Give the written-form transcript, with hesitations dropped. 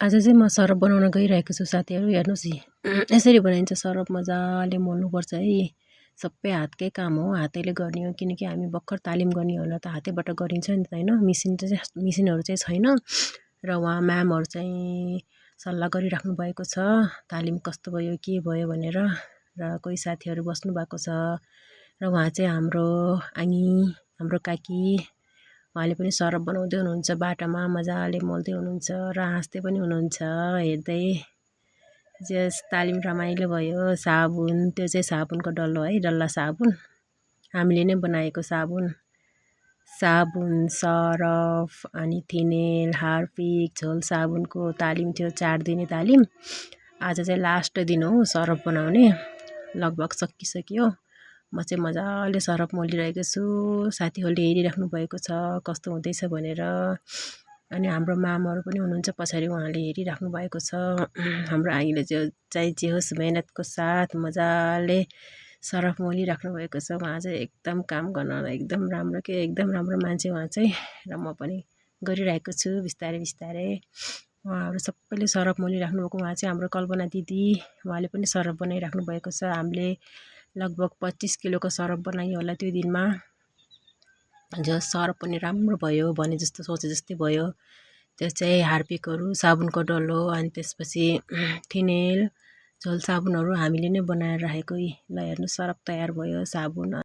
आज चाहिँ म सरप बनाउन गइरहेको छु साथीहरू। हेर्नुहोस् यसरी बनाइन्छ सरप। मजाले मोल्नुपर्छ है। सबै हातकै काम हो, हातैले गर्ने हो। किनकि हामी भर्खर तालिम गर्नेहरूलाई त हातैबाट गरिन्छ नि त होइन। मिसिनहरू चाहिँ छैन। र उहाँ म्यामहरू चाहिँ सल्लाह गरिराख्नु भएको छ, तालिम कस्तो भयो के भयो भनेर। र कोही साथीहरू बस्नु भएको छ। र उहाँ चाहिँ हाम्रो आङी, हाम्रो काकी, उहाँले पनि सरप बनाउँदै हुनुहुन्छ। बाटामा मजाले मोल्दै हुनुहुन्छ र हाँस्दै पनि हुनुहुन्छ हेर्दै। जस तालिम रमाइलो भयो। साबुन, त्यो चाहिँ साबुनको डल्लो है, डल्ला साबुन, हामीले नै बनाएको साबुन। साबुन, सरफ, अनि फिनेल, हार्पिक, झोल साबुनको तालिम थियो, 4 दिने तालिम। आज चाहिँ लास्ट दिन हो सरफ बनाउने, लगभग सकिसक्यो। म चाहिँ मजाले सरफ मोलिरहेको छु। साथीहरूले हेरिराख्नु भएको छ कस्तो हुँदैछ भनेर। अनि हाम्रो मामहरू पनि हुनुहुन्छ पछाडि, उहाँले हेरिराख्नु भएको छ। हाम्रो आईले चाहिँ जे होस् मेहनतको साथ मजाले सरफ मोलिराख्नु भएको छ। उहाँ चाहिँ एकदम काम गर्न एकदम राम्रो के एकदम राम्रो मान्छे उहाँ चाहिँ। र म पनि गरिरहेको छु बिस्तारै बिस्तारै। उहाँहरू सबैले सरफ मोलिराख्नु भएको। उहाँ चाहिँ हाम्रो कल्पना दिदी, उहाँले पनि सरफ बनाइराख्नु भएको छ। हामीले लगभग 25 किलोको सरफ बनायो होला त्यो दिनमा। जो सरफ पनि राम्रो भयो, भने जस्तो सोचे जस्तै भयो। त्यो चाहिँ हार्पिकहरू, साबुनको डल्लो, अनि त्यसपछि फिनेल, झोल साबुनहरू हामीले नै बनाएर राखेको। ल हेर्नु सरफ तयार भयो, साबुन।